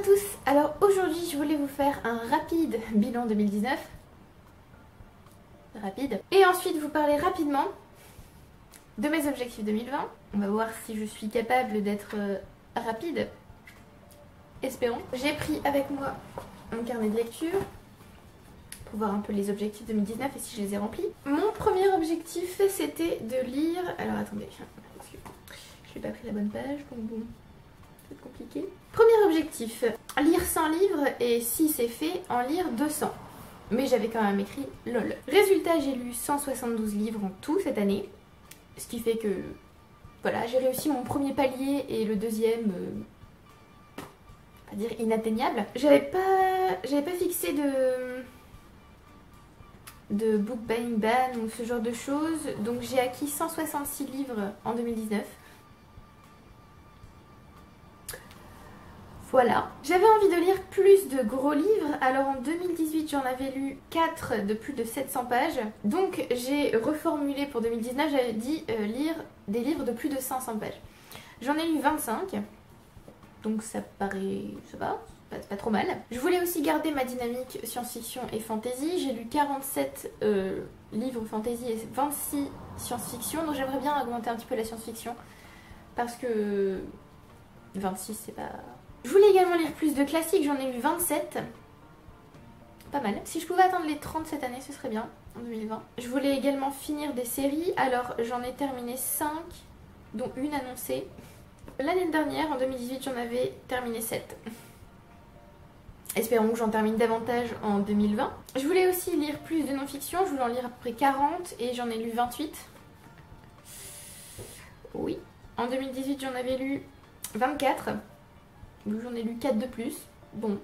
tous. Alors aujourd'hui je voulais vous faire un rapide bilan 2019. Rapide. Et ensuite vous parler rapidement de mes objectifs 2020. On va voir si je suis capable d'être rapide. Espérons. J'ai pris avec moi mon carnet de lecture pour voir un peu les objectifs 2019 et si je les ai remplis. Mon premier objectif c'était de lire... Alors attendez, je n'ai pas pris la bonne page, donc bon, c'est compliqué. Premier objectif, lire 100 livres et si c'est fait, en lire 200. Mais j'avais quand même écrit LOL. Résultat, j'ai lu 172 livres en tout cette année. Ce qui fait que, voilà, j'ai réussi mon premier palier et le deuxième... on va dire inatteignable. J'avais pas fixé de book buying ban ou ce genre de choses, donc j'ai acquis 166 livres en 2019. Voilà. J'avais envie de lire plus de gros livres, alors en 2018 j'en avais lu 4 de plus de 700 pages, donc j'ai reformulé pour 2019, j'avais dit lire des livres de plus de 500 pages. J'en ai lu 25, donc ça paraît... ça va, c'est pas trop mal. Je voulais aussi garder ma dynamique science-fiction et fantasy. J'ai lu 47 livres fantasy et 26 science-fiction. Donc j'aimerais bien augmenter un petit peu la science-fiction. Parce que 26 c'est pas... Je voulais également lire plus de classiques. J'en ai lu 27. Pas mal. Si je pouvais atteindre les 30 cette année ce serait bien en 2020. Je voulais également finir des séries. Alors j'en ai terminé 5 dont une annoncée. L'année dernière, en 2018, j'en avais terminé 7. Espérons que j'en termine davantage en 2020. Je voulais aussi lire plus de non-fiction. Je voulais en lire à peu près 40 et j'en ai lu 28. Oui. En 2018, j'en avais lu 24. Donc j'en ai lu 4 de plus. Bon,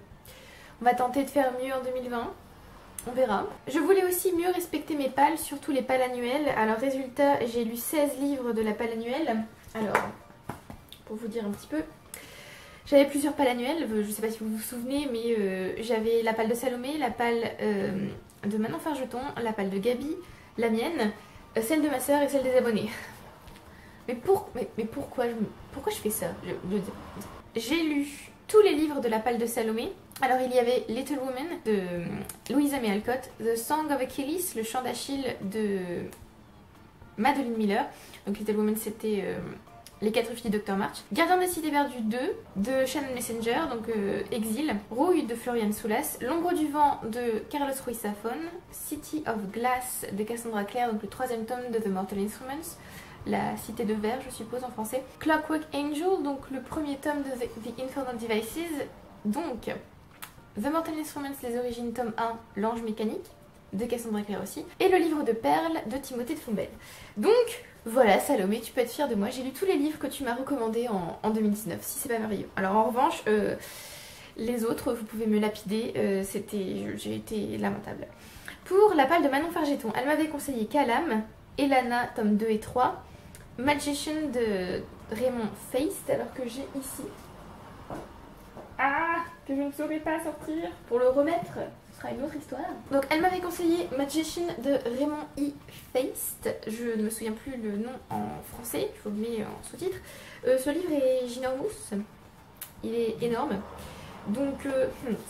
on va tenter de faire mieux en 2020. On verra. Je voulais aussi mieux respecter mes pales, surtout les pales annuelles. Alors résultat, j'ai lu 16 livres de la palle annuelle. Alors... pour vous dire un petit peu, j'avais plusieurs pales annuelles, je sais pas si vous vous souvenez, mais j'avais la palle de Salomé, la palle de Manon Fargeton, la palle de Gabi, la mienne, celle de ma soeur et celle des abonnés. Mais pourquoi je fais ça? J'ai lu tous les livres de la palle de Salomé. Alors il y avait Little Women de Louisa May Alcott, The Song of Achilles, le chant d'Achille de Madeline Miller. Donc Little Women c'était... Les 4 filles de Dr. March. Gardien des cités perdues 2 de Shannon Messenger, donc Exil. Rouille de Florian Soulas. L'ombre du vent de Carlos Ruiz Zafón. City of Glass de Cassandra Clare, donc le 3e tome de The Mortal Instruments. La cité de verre, je suppose en français. Clockwork Angel, donc le 1er tome de The Infernal Devices. Donc The Mortal Instruments, les origines, tome 1, L'ange mécanique de Cassandra Clare aussi. Et le livre de perles de Timothée de Fombelle. Donc... voilà Salomé, tu peux être fière de moi, j'ai lu tous les livres que tu m'as recommandés en 2019, si c'est pas merveilleux. Alors en revanche, les autres, vous pouvez me lapider, j'ai été lamentable. Pour la palle de Manon Fargeton, elle m'avait conseillé Calam, Elana, tome 2 et 3, Magician de Raymond Feist, alors que j'ai ici... ah, que je ne saurais pas sortir pour le remettre. Une autre histoire. Donc elle m'avait conseillé Magician de Raymond E. Feist. Je ne me souviens plus le nom en français, je vous le mets en sous-titre. Ce livre est ginormous, il est énorme. Donc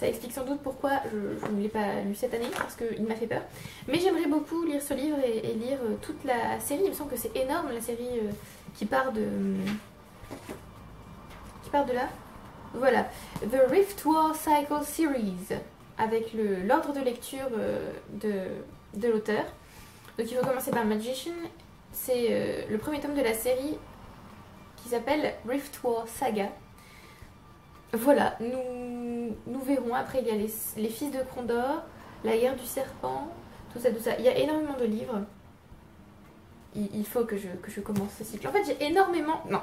ça explique sans doute pourquoi je ne l'ai pas lu cette année, parce qu'il m'a fait peur. Mais j'aimerais beaucoup lire ce livre et lire toute la série. Il me semble que c'est énorme la série qui part de là. Voilà, The Rift War Cycle Series, avec l'ordre de lecture de l'auteur. Donc il faut commencer par Magician. C'est le 1er tome de la série qui s'appelle Rift War Saga. Voilà, nous verrons. Après il y a les Fils de Crondor, La guerre du serpent, tout ça. Il y a énormément de livres. Il faut que je commence ce cycle. En fait j'ai énormément... Non,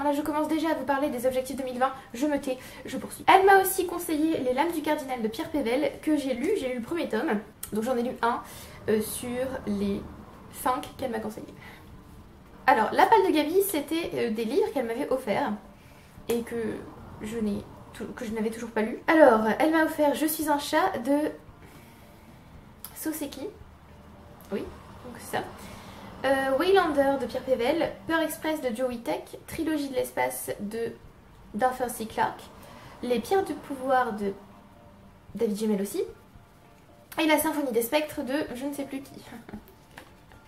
là je commence déjà à vous parler des objectifs 2020. Je me tais, je poursuis. Elle m'a aussi conseillé Les Lames du Cardinal de Pierre Pével, que j'ai lu le 1er tome. Donc j'en ai lu un sur les 5 qu'elle m'a conseillé. Alors la palle de Gabi, c'était des livres qu'elle m'avait offerts et que je n'avais toujours pas lu. Alors elle m'a offert Je suis un chat de Soseki. Oui, donc c'est ça. Waylander de Pierre Pével, Peur Express de Joe Witek, Trilogie de l'espace d'Arthur C. Clarke, Les Pierres du pouvoir de David Gemmell aussi. Et La Symphonie des spectres de je ne sais plus qui.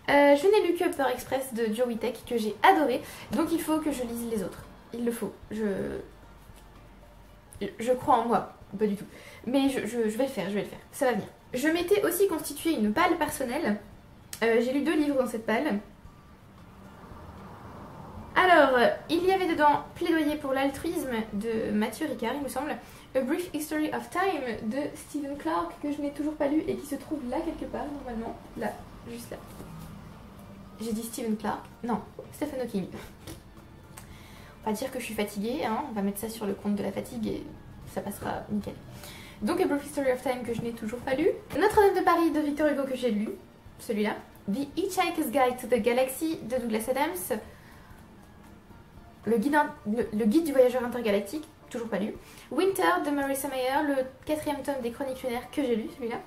Je n'ai lu que Peur Express de Joe Witek que j'ai adoré. Donc il faut que je lise les autres. Il le faut. Je crois en moi. Pas du tout. Mais je vais le faire, Ça va venir. Je m'étais aussi constitué une palle personnelle. J'ai lu 2 livres dans cette palle. Alors, il y avait dedans Plaidoyer pour l'altruisme de Mathieu Ricard, il me semble. A Brief History of Time de Stephen Clark, que je n'ai toujours pas lu et qui se trouve là quelque part, normalement. Là, juste là. J'ai dit Stephen Clark. Non, Stephen Hawking. On va dire que je suis fatiguée, hein. On va mettre ça sur le compte de la fatigue et ça passera nickel. Donc A Brief History of Time que je n'ai toujours pas lu. Notre-Dame de Paris de Victor Hugo que j'ai lu, celui-là. The Hitchhiker's Guide to the Galaxy de Douglas Adams. Le guide du voyageur intergalactique, toujours pas lu. Winter de Marissa Meyer, le 4e tome des Chroniques lunaires que j'ai lu, celui-là.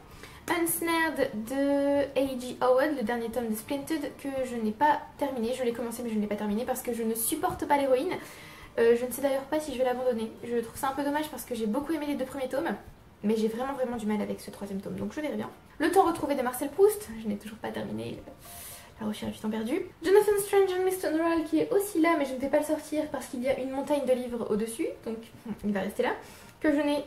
Unsnared de A.G. Howard, le dernier tome de Splinted que je n'ai pas terminé. Je l'ai commencé mais je ne l'ai pas terminé parce que je ne supporte pas l'héroïne. Je ne sais d'ailleurs pas si je vais l'abandonner. Je trouve ça un peu dommage parce que j'ai beaucoup aimé les 2 premiers tomes. Mais j'ai vraiment du mal avec ce 3e tome, donc je verrai bien. Le temps retrouvé de Marcel Proust, je n'ai toujours pas terminé. La recherche du temps perdu. Jonathan Strange and Mr. Norrell qui est aussi là, mais je ne vais pas le sortir parce qu'il y a une montagne de livres au-dessus, donc il va rester là. Que je n'ai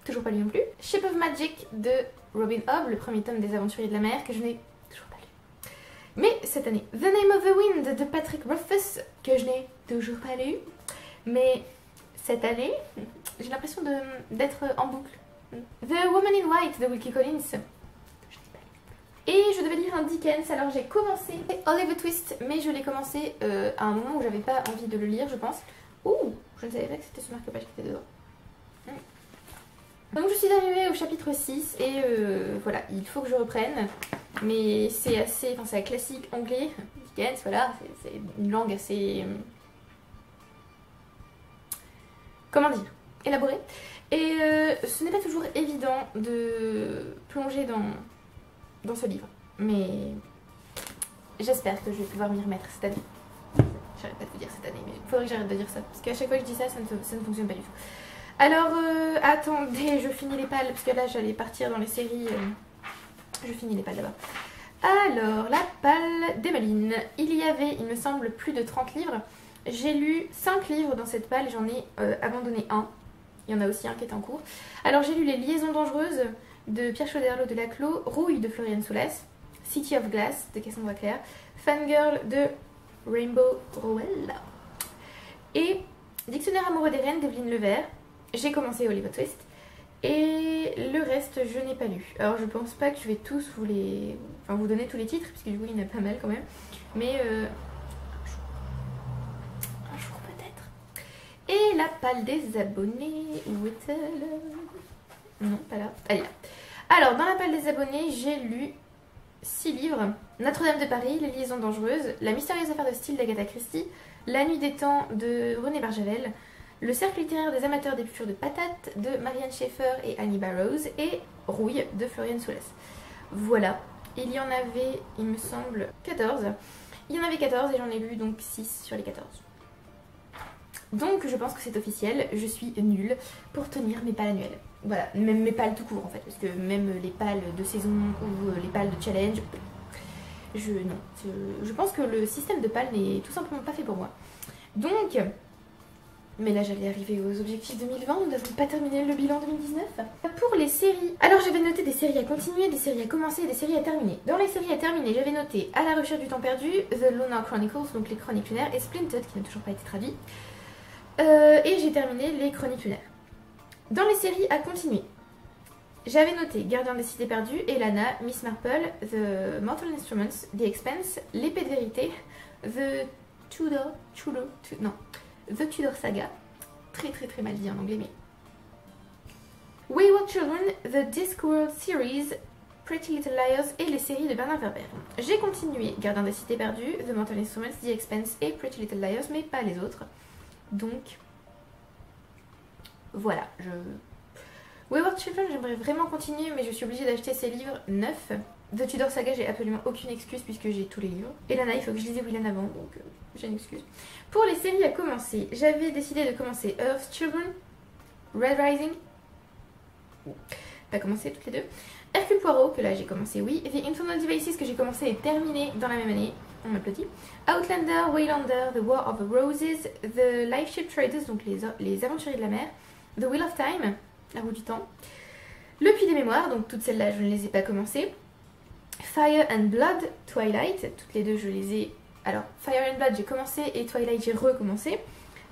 toujours pas lu non plus. Ship of Magic de Robin Hobb, le 1er tome des Aventuriers de la mer, que je n'ai toujours pas lu. Mais cette année, The Name of the Wind de Patrick Rothfuss, que je n'ai toujours pas lu. Mais cette année, j'ai l'impression d'être en boucle. The Woman in White de Wilkie Collins. Et je devais lire un Dickens, alors j'ai commencé Oliver Twist, mais je l'ai commencé à un moment où j'avais pas envie de le lire, je pense. Ouh, je ne savais pas que c'était ce marque-page qui était dedans. Donc je suis arrivée au chapitre 6 et voilà, il faut que je reprenne. Mais c'est assez, enfin c'est un classique anglais, Dickens, voilà, c'est une langue assez... comment dire, élaborée. Et ce n'est pas toujours évident de plonger dans ce livre, mais j'espère que je vais pouvoir m'y remettre cette année. J'arrête pas de vous dire cette année, mais il faudrait que j'arrête de dire ça, parce qu'à chaque fois que je dis ça, ça ne fonctionne pas du tout. Alors, attendez, je finis les pales, parce que là j'allais partir dans les séries, je finis les pales là-bas. Alors, la palle d'Emmeline, il y avait, il me semble, plus de 30 livres. J'ai lu 5 livres dans cette palle, j'en ai abandonné un. Il y en a aussi un qui est en cours. Alors j'ai lu Les Liaisons dangereuses de Pierre Chauderlot de Laclos, Rouille de Florian Soulas, City of Glass de Cassandra Clare, Fangirl de Rainbow Rowell et Dictionnaire amoureux des reines d'Evelyne Levert. J'ai commencé Oliver Twist et le reste je n'ai pas lu. Alors je pense pas que je vais tous vous donner tous les titres puisque du coup il y en a pas mal quand même. Mais un jour peut-être. Et la palle des abonnés, où est-elle? Non, pas là. Elle est là. Alors, dans la palle des abonnés, j'ai lu 6 livres. Notre-Dame de Paris, Les Liaisons dangereuses, La mystérieuse affaire de style d'Agatha Christie, La nuit des temps de René Barjavel, Le cercle littéraire des amateurs d'épluchures de patates de Marianne Schaeffer et Annie Barrows et Rouille de Florian Soulas. Voilà. Il y en avait, il me semble, 14. Il y en avait 14 et j'en ai lu donc 6 sur les 14. Donc je pense que c'est officiel, je suis nulle pour tenir mes pales annuelles. Voilà, même mes pales tout court en fait, parce que même les pales de saison ou les pales de challenge, je pense que le système de pales n'est tout simplement pas fait pour moi. Donc, mais là j'allais arriver aux objectifs 2020, nous n'avons pas terminé le bilan 2019. Pour les séries, alors j'avais noté des séries à continuer, des séries à commencer et des séries à terminer. Dans les séries à terminer, j'avais noté À la recherche du temps perdu, The Lunar Chronicles, donc les chroniques lunaires, et Splinted, qui n'a toujours pas été traduit. Et j'ai terminé les chroniques lunaires. Dans les séries à continuer, j'avais noté Gardien des cités perdues, Elana, Miss Marple, The Mortal Instruments, The Expanse, L'épée de vérité, The Tudor Saga, très mal dit en anglais mais... Wayward Children, The Discworld Series, Pretty Little Liars et les séries de Bernard Werber. J'ai continué Gardien des cités perdues, The Mortal Instruments, The Expanse et Pretty Little Liars, mais pas les autres. Donc, voilà, Wayward Children, j'aimerais vraiment continuer, mais je suis obligée d'acheter ces livres neufs. The Tudor Saga, j'ai absolument aucune excuse puisque j'ai tous les livres. Et Lana, il faut que je lise William avant, donc j'ai une excuse. Pour les séries à commencer, j'avais décidé de commencer Earth's Children, Red Rising, pas commencé toutes les deux. Hercule Poirot, que là j'ai commencé, oui. The Infernal Devices, que j'ai commencé et terminé dans la même année, on m'applaudit. Outlander, Waylander, The War of the Roses, The Lifeship Traders, donc les aventuriers de la mer, The Wheel of Time, la roue du temps. Le Puits des Mémoires, donc toutes celles-là je ne les ai pas commencées. Fire and Blood, Twilight, toutes les deux je les ai... Alors, Fire and Blood j'ai commencé et Twilight j'ai recommencé.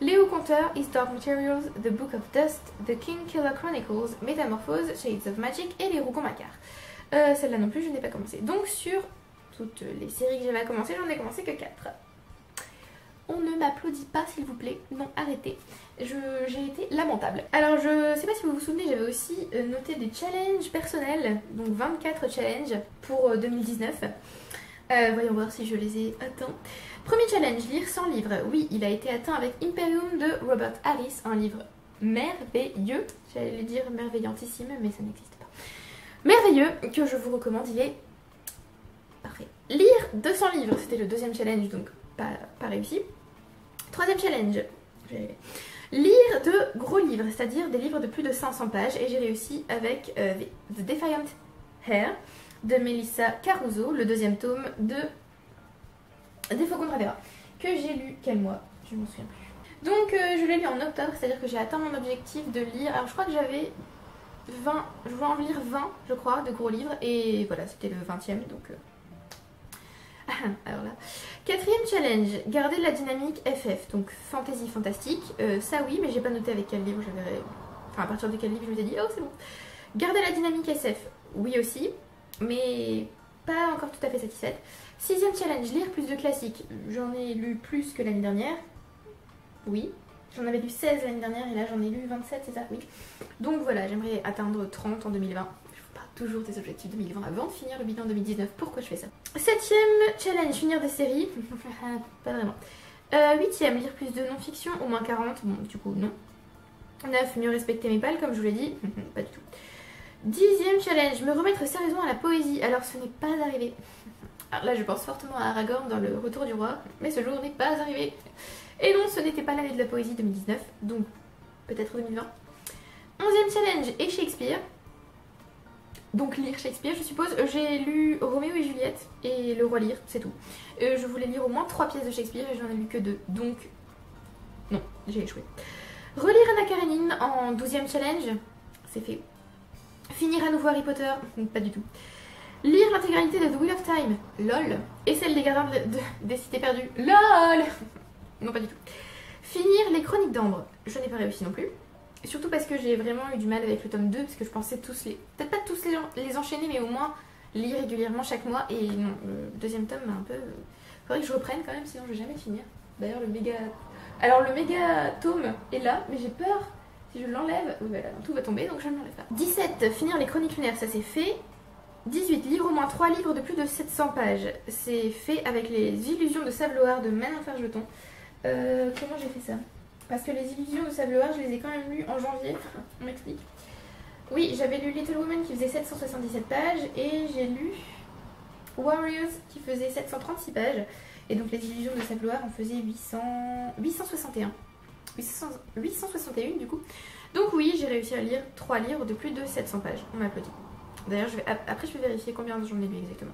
Léo Conteur, His Dark Materials, The Book of Dust, The King Killer Chronicles, Métamorphose, Shades of Magic et Les Rougon-Macquart. Celle-là non plus je n'ai pas commencé. Donc sur toutes les séries que j'avais à commencer, j'en ai commencé que 4. On ne m'applaudit pas s'il vous plaît, non arrêtez. J'ai été lamentable. Alors je sais pas si vous vous souvenez, j'avais aussi noté des challenges personnels, donc 24 challenges pour 2019. Voyons voir si je les ai atteints. Premier challenge, lire 100 livres. Oui, il a été atteint avec Imperium de Robert Harris, un livre merveilleux. J'allais dire merveillantissime, mais ça n'existe pas. Merveilleux, que je vous recommande, il est parfait. Lire 200 livres, c'était le deuxième challenge, donc pas réussi. Troisième challenge, lire de gros livres, c'est-à-dire des livres de plus de 500 pages, et j'ai réussi avec The Defiant Hair de Melissa Caruso, le deuxième tome des Faucons de Ravera, que j'ai lu quel mois, je ne m'en souviens plus. Donc je l'ai lu en octobre, c'est-à-dire que j'ai atteint mon objectif de lire, alors je crois que j'avais 20, je voulais en lire 20 je crois, de gros livres, et voilà, c'était le 20e, donc... Alors là, quatrième challenge, garder la dynamique FF, donc fantasy fantastique, ça oui, mais j'ai pas noté avec quel livre j'avais... Enfin à partir de quel livre je me suis dit, oh c'est bon. Garder la dynamique SF, oui aussi, mais pas encore tout à fait satisfaite. Sixième challenge, lire plus de classiques, j'en ai lu plus que l'année dernière, oui. J'en avais lu 16 l'année dernière et là j'en ai lu 27, c'est ça, oui. Donc voilà, j'aimerais atteindre 30 en 2020. Toujours des objectifs 2020 avant de finir le bilan 2019. Pourquoi je fais ça? Septième challenge, finir des séries. Pas vraiment. Huitième, lire plus de non-fiction, au moins 40. Bon, du coup, non. 9, mieux respecter mes pales, comme je vous l'ai dit. Pas du tout. Dixième challenge, me remettre sérieusement à la poésie. Alors, ce n'est pas arrivé. Alors là, je pense fortement à Aragorn dans le Retour du Roi, mais ce jour n'est pas arrivé. Et non, ce n'était pas l'année de la poésie 2019, donc peut-être 2020. Onzième challenge, et Shakespeare. Donc lire Shakespeare je suppose. J'ai lu Roméo et Juliette et Le Roi Lear, c'est tout. Je voulais lire au moins 3 pièces de Shakespeare et j'en ai lu que 2. Donc non, j'ai échoué. Relire Anna Karenine en 12e challenge, c'est fait. Finir à nouveau Harry Potter, pas du tout. Lire l'intégralité de The Wheel of Time, lol. Et celle des gardiens des cités perdues, lol. Non pas du tout. Finir les Chroniques d'Ambre, je n'ai pas réussi non plus. Surtout parce que j'ai vraiment eu du mal avec le tome 2, parce que je pensais tous les... Peut-être pas tous les enchaîner, mais au moins lire régulièrement chaque mois. Et non, le deuxième tome m'a un peu... Faudrait que je reprenne quand même, sinon je vais jamais finir. D'ailleurs le méga... Alors le méga tome est là, mais j'ai peur, si je l'enlève... Oui voilà, tout va tomber, donc je ne l'enlève pas. 17, finir les Chroniques lunaires, ça c'est fait. 18, lire au moins 3 livres de plus de 700 pages. C'est fait avec les Illusions de Sable-Loire de Manon Fargeton. Comment j'ai fait ça? Parce que les Illusions de Sable-Loire, je les ai quand même lues en janvier. On m'explique. Oui, j'avais lu Little Women qui faisait 777 pages et j'ai lu Warriors qui faisait 736 pages. Et donc les Illusions de Sable-Loire en faisaient 861 du coup. Donc oui, j'ai réussi à lire 3 livres de plus de 700 pages. On m'applaudit. D'ailleurs, après je vais vérifier combien j'en ai lu exactement.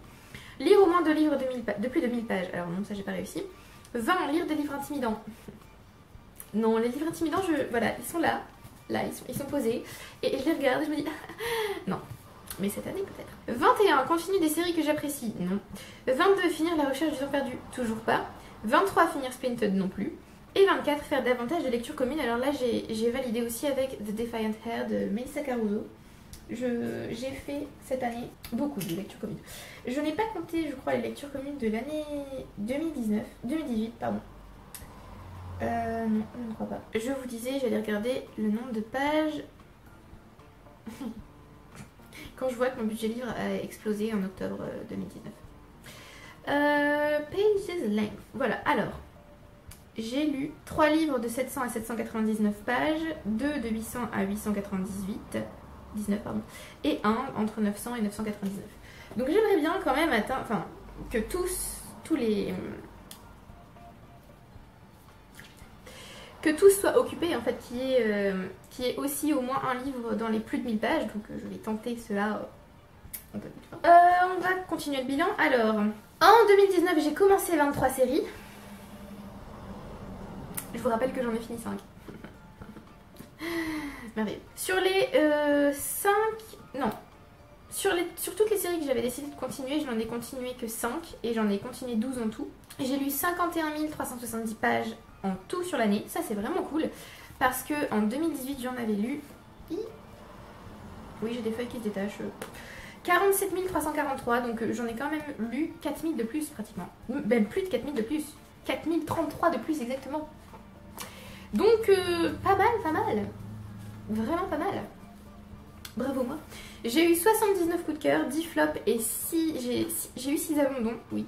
Lire au moins 2 livres de plus de 1000 pages. Alors non, ça j'ai pas réussi. 20, lire des livres intimidants. Non, les livres intimidants, voilà, ils sont là, ils sont posés, et je les regarde et je me dis, non, mais cette année peut-être. 21, continue des séries que j'apprécie, non. 22, finir La Recherche du temps perdu, toujours pas. 23, finir Spirited, non plus. Et 24, faire davantage de lectures communes. Alors là, j'ai validé aussi avec The Defiant Hair de Melissa Caruso. J'ai fait cette année beaucoup de lectures communes. Je n'ai pas compté, je crois, les lectures communes de l'année 2018, pardon. Non, je ne crois pas. Je vous disais, j'allais regarder le nombre de pages. Quand je vois que mon budget livre a explosé en octobre 2019. Pages length. Voilà, alors. J'ai lu 3 livres de 700 à 799 pages, 2 de 800 à 19 pardon, et 1 entre 900 et 999. Donc j'aimerais bien quand même atteindre, enfin, que tous les que tous soient occupés en fait, qui est aussi au moins un livre dans les plus de 1000 pages, donc je vais tenter cela en 2020. On va continuer le bilan. Alors, en 2019 j'ai commencé 23 séries. Je vous rappelle que j'en ai fini 5. Merveilleux. Sur les 5... Non. Sur toutes les séries que j'avais décidé de continuer, je n'en ai continué que 5 et j'en ai continué 12 en tout. J'ai lu 51 370 pages en tout sur l'année, ça c'est vraiment cool parce que en 2018 j'en avais lu... Oui, j'ai des feuilles qui se détachent. 47 343, donc j'en ai quand même lu 4000 de plus pratiquement. Même plus de 4000 de plus. 4033 de plus exactement. Donc pas mal, pas mal. Vraiment pas mal. Bravo moi. J'ai eu 79 coups de cœur, 10 flops et j'ai eu 6 abandons, oui.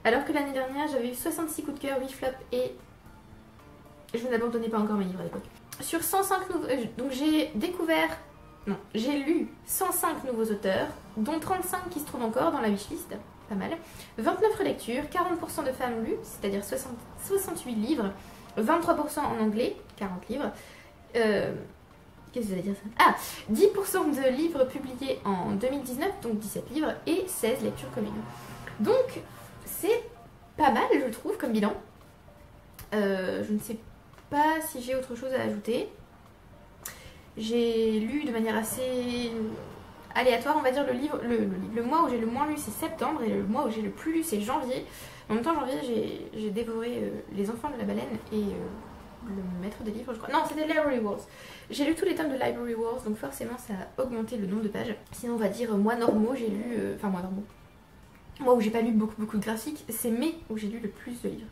Alors que l'année dernière j'avais eu 66 coups de cœur, 8 flops et je n'abandonnais pas encore mes livres à l'époque. Sur 105 nouveaux... donc j'ai découvert... Non, j'ai lu 105 nouveaux auteurs, dont 35 qui se trouvent encore dans la wishlist, pas mal. 29 relectures, 40% de femmes lues, c'est-à-dire 68 livres, 23% en anglais, 40 livres. Qu'est-ce que ça veut dire ça? Ah, 10% de livres publiés en 2019, donc 17 livres, et 16 lectures communes. Donc, c'est pas mal, je trouve, comme bilan. Je ne sais pas si j'ai autre chose à ajouter. J'ai lu de manière assez aléatoire, on va dire, le mois où j'ai le moins lu c'est septembre et le mois où j'ai le plus lu c'est janvier. En même temps janvier j'ai dévoré Les Enfants de la Baleine et le Maître des Livres je crois. Non, c'était Library Wars. J'ai lu tous les tomes de Library Wars donc forcément ça a augmenté le nombre de pages. Sinon on va dire mois normaux j'ai lu, enfin mois normaux. Moi où j'ai pas lu beaucoup de graphiques, c'est mai où j'ai lu le plus de livres.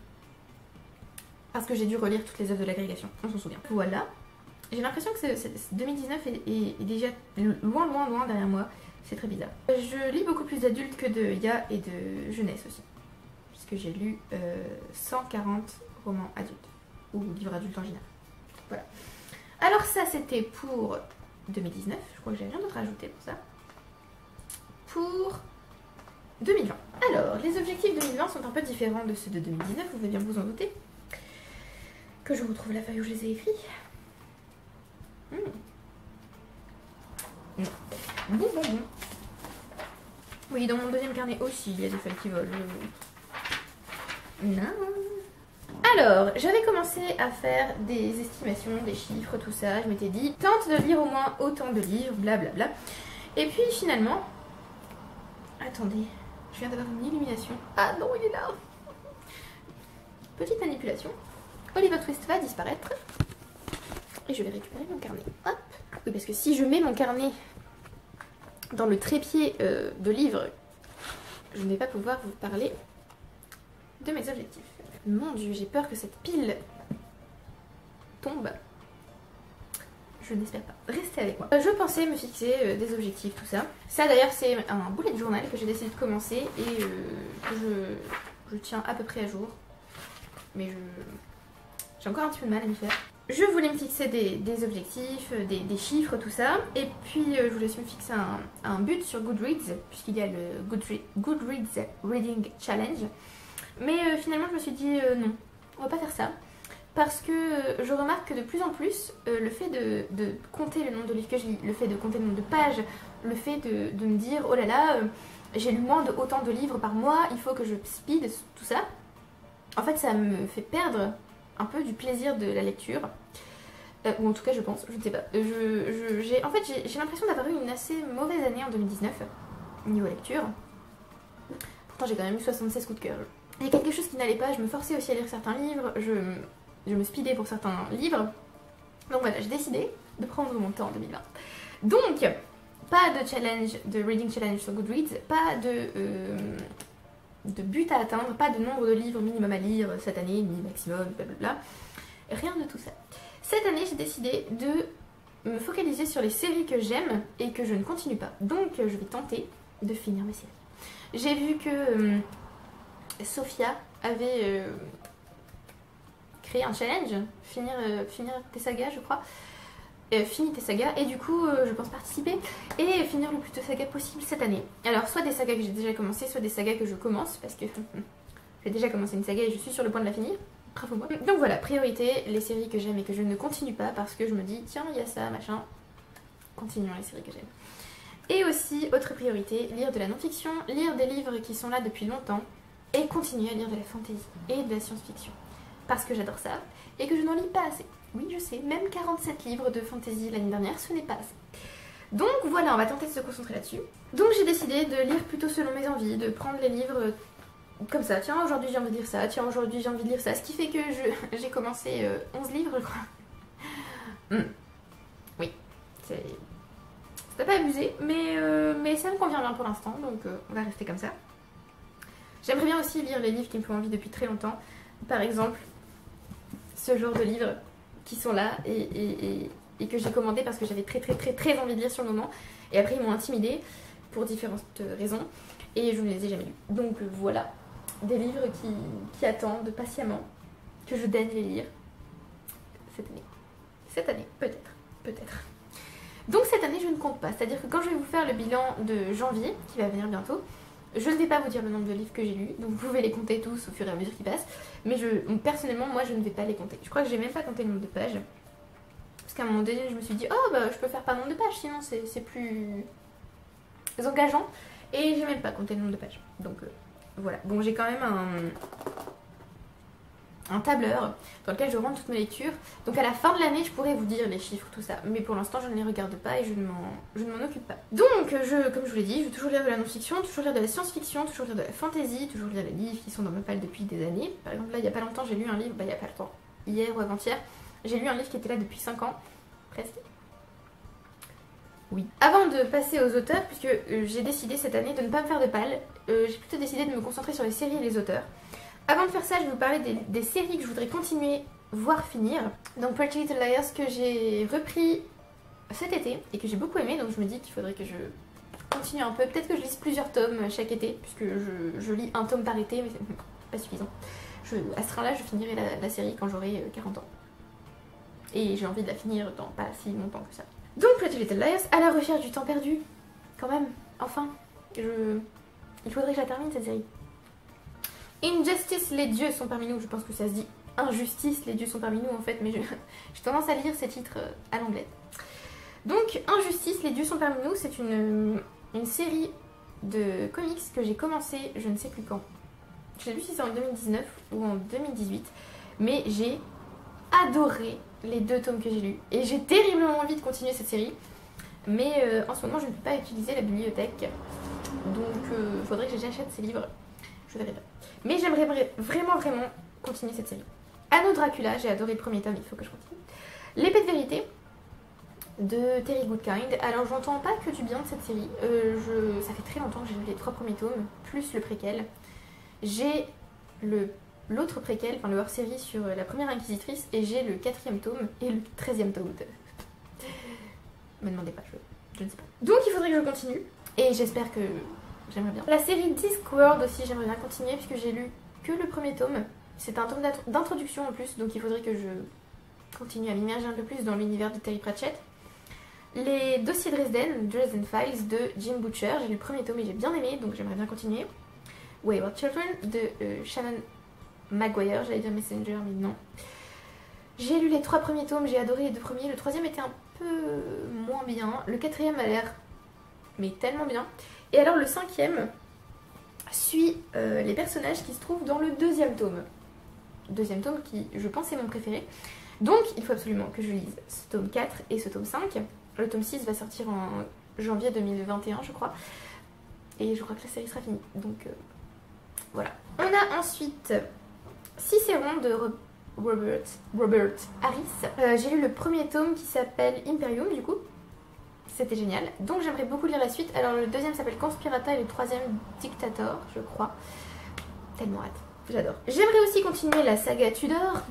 Parce que j'ai dû relire toutes les œuvres de l'agrégation, on s'en souvient. Voilà. J'ai l'impression que 2019 est déjà loin derrière moi. C'est très bizarre. Je lis beaucoup plus d'adultes que de ya et de jeunesse aussi. Puisque j'ai lu 140 romans adultes. Ou livres adultes en général. Voilà. Alors ça c'était pour 2019. Je crois que j'ai rien d'autre à ajouter pour ça. Pour 2020. Alors, les objectifs 2020 sont un peu différents de ceux de 2019. Vous pouvez bien vous en douter. Que je retrouve la feuille où je les ai écrits. Bon. Oui, dans mon deuxième carnet aussi, il y a des feuilles qui volent. Non. Alors, j'avais commencé à faire des estimations, des chiffres, tout ça. Je m'étais dit, tente de lire au moins autant de livres, blablabla. Et puis finalement... Attendez, je viens d'avoir une illumination. Ah non, il est là. Petite manipulation. Oliver Twist va disparaître. Et je vais récupérer mon carnet. Hop. Oui, parce que si je mets mon carnet dans le trépied de livres, je ne vais pas pouvoir vous parler de mes objectifs. Mon Dieu, j'ai peur que cette pile tombe. Je n'espère pas. Restez avec moi. Je pensais me fixer des objectifs, tout ça. Ça d'ailleurs c'est un bullet journal que j'ai décidé de commencer et que je tiens à peu près à jour. Mais j'ai encore un petit peu de mal à m'y faire. Je voulais me fixer des objectifs, des chiffres, tout ça. Et puis je voulais aussi me fixer un but sur Goodreads, puisqu'il y a le Goodreads Reading Challenge. Mais finalement je me suis dit non, on va pas faire ça. Parce que je remarque que de plus en plus, le fait de compter le nombre de livres que je lis, le fait de compter le nombre de pages, le fait de me dire oh là là, j'ai lu moins de autant de livres par mois, il faut que je speed, tout ça. En fait ça me fait perdre un peu du plaisir de la lecture. Ou en tout cas je pense, je ne sais pas. En fait j'ai l'impression d'avoir eu une assez mauvaise année en 2019, niveau lecture. Pourtant j'ai quand même eu 76 coups de cœur. Il y a quelque chose qui n'allait pas, je me forçais aussi à lire certains livres, je me speedais pour certains livres. Donc voilà, j'ai décidé de prendre mon temps en 2020. Donc, pas de challenge, de reading challenge sur Goodreads, pas de but à atteindre, pas de nombre de livres minimum à lire cette année, ni maximum, blablabla. Rien de tout ça. Cette année, j'ai décidé de me focaliser sur les séries que j'aime et que je ne continue pas. Donc, je vais tenter de finir mes séries. J'ai vu que Sophia avait créé un challenge, finir tes sagas, je crois. Finis tes sagas et du coup je pense participer et finir le plus de sagas possible cette année. Alors soit des sagas que j'ai déjà commencé, soit des sagas que je commence parce que j'ai déjà commencé une saga et je suis sur le point de la finir. Bravo moi. Donc voilà, priorité, les séries que j'aime et que je ne continue pas parce que je me dis tiens il y a ça, machin. Continuons les séries que j'aime. Et aussi, autre priorité, lire de la non-fiction, lire des livres qui sont là depuis longtemps et continuer à lire de la fantasy et de la science-fiction. Parce que j'adore ça et que je n'en lis pas assez. Oui, je sais, même 47 livres de fantasy l'année dernière, ce n'est pas assez. Donc voilà, on va tenter de se concentrer là-dessus. Donc j'ai décidé de lire plutôt selon mes envies, de prendre les livres comme ça. Tiens, aujourd'hui j'ai envie de lire ça, tiens, aujourd'hui j'ai envie de lire ça. Ce qui fait que j'ai commencé 11 livres, je crois. Oui, c'est pas abusé, mais ça me convient bien pour l'instant, donc on va rester comme ça. J'aimerais bien aussi lire les livres qui me font envie depuis très longtemps. Par exemple, ce genre de livres qui sont là et que j'ai commandé parce que j'avais très envie de lire sur le moment. Et après ils m'ont intimidée pour différentes raisons et je ne les ai jamais lus. Donc voilà, des livres qui attendent patiemment que je daigne les lire cette année. Cette année, peut-être. Donc cette année je ne compte pas, c'est-à-dire que quand je vais vous faire le bilan de janvier, qui va venir bientôt, je ne vais pas vous dire le nombre de livres que j'ai lus, donc vous pouvez les compter tous au fur et à mesure qu'ils passent, mais personnellement moi je ne vais pas les compter. Je crois que j'ai même pas compté le nombre de pages, parce qu'à un moment donné je me suis dit oh bah je peux faire pas le nombre de pages, sinon c'est plus engageant, et j'ai même pas compté le nombre de pages. Donc voilà, bon j'ai quand même un tableur dans lequel je rentre toutes mes lectures. Donc à la fin de l'année, je pourrais vous dire les chiffres, tout ça. Mais pour l'instant, je ne les regarde pas et je ne m'en occupe pas. Donc, comme je vous l'ai dit, je vais toujours lire de la non-fiction, toujours lire de la science-fiction, toujours lire de la fantasy, toujours lire les livres qui sont dans ma palle depuis des années. Par exemple, là, il n'y a pas longtemps, j'ai lu un livre, il n'y a pas longtemps, hier ou avant-hier, j'ai lu un livre qui était là depuis 5 ans, presque. Oui. Avant de passer aux auteurs, puisque j'ai décidé cette année de ne pas me faire de palle, j'ai plutôt décidé de me concentrer sur les séries et les auteurs. Avant de faire ça, je vais vous parler des séries que je voudrais continuer, voire finir. Donc Pretty Little Liars que j'ai repris cet été et que j'ai beaucoup aimé, donc je me dis qu'il faudrait que je continue un peu. Peut-être que je lise plusieurs tomes chaque été, puisque je lis un tome par été, mais c'est pas suffisant. À ce train-là, je finirai la série quand j'aurai 40 ans. Et j'ai envie de la finir dans pas si longtemps que ça. Donc Pretty Little Liars, à la recherche du temps perdu, quand même, enfin, il faudrait que je la termine cette série. Injustice, les dieux sont parmi nous, je pense que ça se dit Injustice, les dieux sont parmi nous en fait, mais j'ai tendance à lire ces titres à l'anglais. Donc Injustice, les dieux sont parmi nous, c'est une série de comics que j'ai commencé je ne sais plus quand. Je sais plus si c'est en 2019 ou en 2018, mais j'ai adoré les 2 tomes que j'ai lus et j'ai terriblement envie de continuer cette série, mais en ce moment je ne peux pas utiliser la bibliothèque, donc il faudrait que j'achète ces livres, je verrai bien. Mais j'aimerais vraiment continuer cette série. Anno Dracula, j'ai adoré le premier tome, il faut que je continue. L'épée de vérité de Terry Goodkind. Alors j'entends pas que du bien de cette série. Ça fait très longtemps que j'ai lu les 3 premiers tomes, plus le préquel. J'ai l'autre préquel, enfin le hors-série sur la première inquisitrice, et j'ai le 4e tome et le 13e tome. Me demandez pas, je ne sais pas. Donc il faudrait que je continue, et j'espère que j'aimerais bien. La série Discworld aussi, j'aimerais bien continuer puisque j'ai lu que le premier tome. C'est un tome d'introduction en plus, donc il faudrait que je continue à m'immerger un peu plus dans l'univers de Terry Pratchett. Les dossiers Dresden Files de Jim Butcher, j'ai lu le premier tome et j'ai bien aimé, donc j'aimerais bien continuer. Wayward Children de Shannon Maguire, j'allais dire Messenger, mais non. J'ai lu les 3 premiers tomes, j'ai adoré les 2 premiers, le 3e était un peu moins bien, le 4e a l'air mais tellement bien. Et alors le 5e suit les personnages qui se trouvent dans le 2e tome. 2e tome qui, je pense, est mon préféré. Donc il faut absolument que je lise ce tome 4 et ce tome 5. Le tome 6 va sortir en janvier 2021, je crois. Et je crois que la série sera finie. Donc voilà. On a ensuite Cicéron de Robert Harris. J'ai lu le premier tome qui s'appelle Imperium du coup. C'était génial. Donc j'aimerais beaucoup lire la suite. Alors le 2e s'appelle Conspirata et le 3e Dictator, je crois. Tellement hâte. J'adore. J'aimerais aussi continuer la saga Tudor.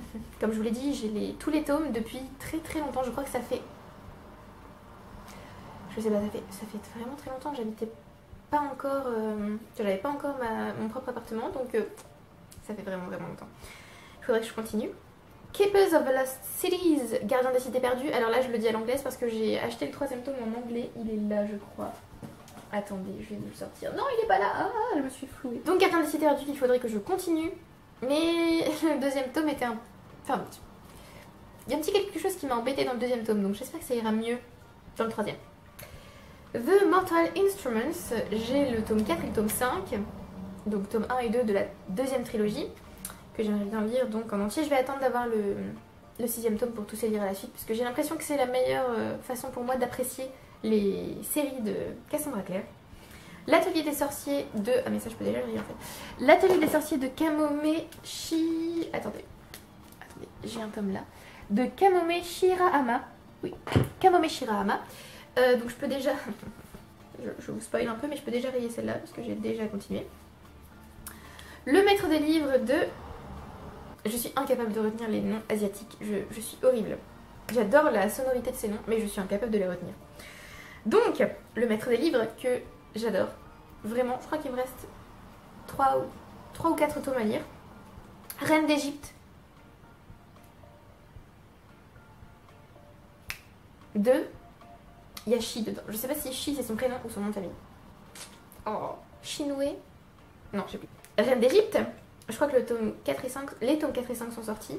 Comme je vous l'ai dit, j'ai tous les tomes depuis très longtemps. Je crois que ça fait... Je sais pas, ça fait vraiment très longtemps que j'habitais pas encore... j'avais pas encore mon propre appartement, donc ça fait vraiment longtemps. Il faudrait que je continue. Keepers of the Lost Cities, Gardien des cités perdues. Alors là je le dis à l'anglaise parce que j'ai acheté le 3e tome en anglais. Il est là je crois. Attendez, je vais vous le sortir. Non, il est pas là. Ah, je me suis flouée. Donc Gardien des cités perdues, il faudrait que je continue Mais le deuxième tome était un... Enfin, il y a un petit quelque chose qui m'a embêté dans le deuxième tome, donc j'espère que ça ira mieux dans le troisième. The Mortal Instruments, j'ai le tome 4 et le tome 5, donc tome 1 et 2 de la deuxième trilogie, que j'aimerais bien lire donc en entier. Je vais attendre d'avoir le sixième tome pour tous les lire à la suite, parce que j'ai l'impression que c'est la meilleure façon pour moi d'apprécier les séries de Cassandra Clare. L'atelier des sorciers de... Ah mais ça je peux déjà le lire en fait. L'atelier des sorciers de Kamomeshi... Attendez, j'ai un tome là. De Kamome Shirahama. Oui, Kamome Shirahama. Donc je peux déjà... je vous spoil un peu, mais je peux déjà rayer celle-là, parce que j'ai déjà continué. Le maître des livres de... Je suis incapable de retenir les noms asiatiques. Je suis horrible. J'adore la sonorité de ces noms, mais je suis incapable de les retenir. Donc, le maître des livres que j'adore. Vraiment, je crois qu'il me reste 3 ou 4 tomes à lire. Reine d'Égypte. Il y a Shi dedans. Je sais pas si Shi c'est son prénom ou son nom de famille. Oh, Shinoué. Non, je sais plus. Reine d'Égypte. Je crois que le tome 4 et 5, les tomes 4 et 5 sont sortis.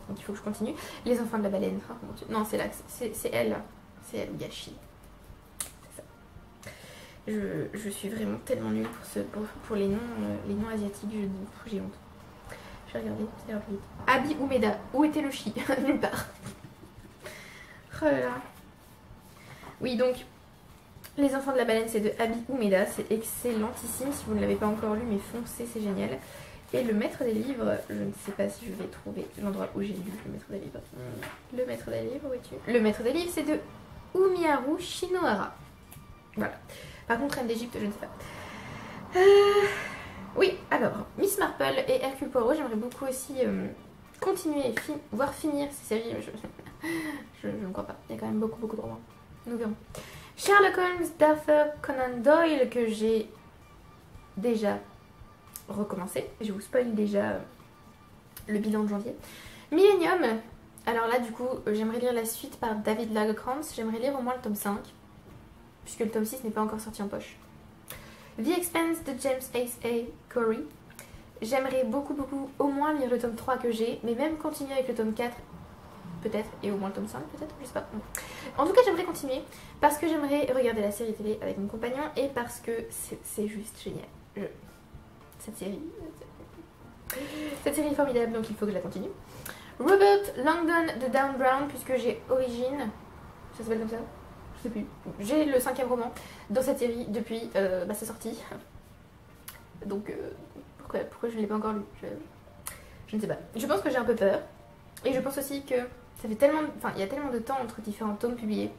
Donc il faut que je continue. Les enfants de la baleine. Oh, mon Dieu. Non, c'est là. C'est elle. C'est elle, Yashi. C'est ça. Je suis vraiment tellement nulle pour les noms asiatiques. J'ai honte. Je vais regarder. Ça ira plus vite. Abi Umeda. Où était le Shi? Nulle part. Oh là là. Oui, donc, Les enfants de la baleine, c'est de Abi Umeda. C'est excellentissime. Si vous ne l'avez pas encore lu, mais foncez, c'est génial. Et le maître des livres, je ne sais pas si je vais trouver l'endroit où j'ai lu le maître des livres. Le maître des livres, où es-tu? Le maître des livres, c'est de Umiharu Shinohara. Voilà. Par contre, Reine d'Égypte, je ne sais pas. Oui, alors, Miss Marple et Hercule Poirot, j'aimerais beaucoup aussi continuer et voire finir ces séries. Je ne crois pas. Il y a quand même beaucoup de romans. Nous verrons. Sherlock Holmes d'Arthur Conan Doyle, que j'ai déjà recommencé. Je vous spoil déjà le bilan de janvier. Millennium. Alors là, du coup, j'aimerais lire la suite par David Lagerkrantz. J'aimerais lire au moins le tome 5, puisque le tome 6 n'est pas encore sorti en poche. The Expanse de James Ace A. Corey. J'aimerais beaucoup au moins lire le tome 3 que j'ai, mais même continuer avec le tome 4, peut-être, et au moins le tome 5, peut-être, je sais pas. En tout cas, j'aimerais continuer, parce que j'aimerais regarder la série télé avec mon compagnon, et parce que c'est juste génial. Cette série est formidable, donc il faut que je la continue. Robert Langdon de Dan Brown, puisque j'ai Origine, ça s'appelle comme ça? Je sais plus. J'ai le 5e roman dans cette série depuis sa sortie. Donc pourquoi je ne l'ai pas encore lu? Je ne sais pas. Je pense que j'ai un peu peur. Et je pense aussi que ça fait tellement... Enfin, il y a tellement de temps entre différents tomes publiés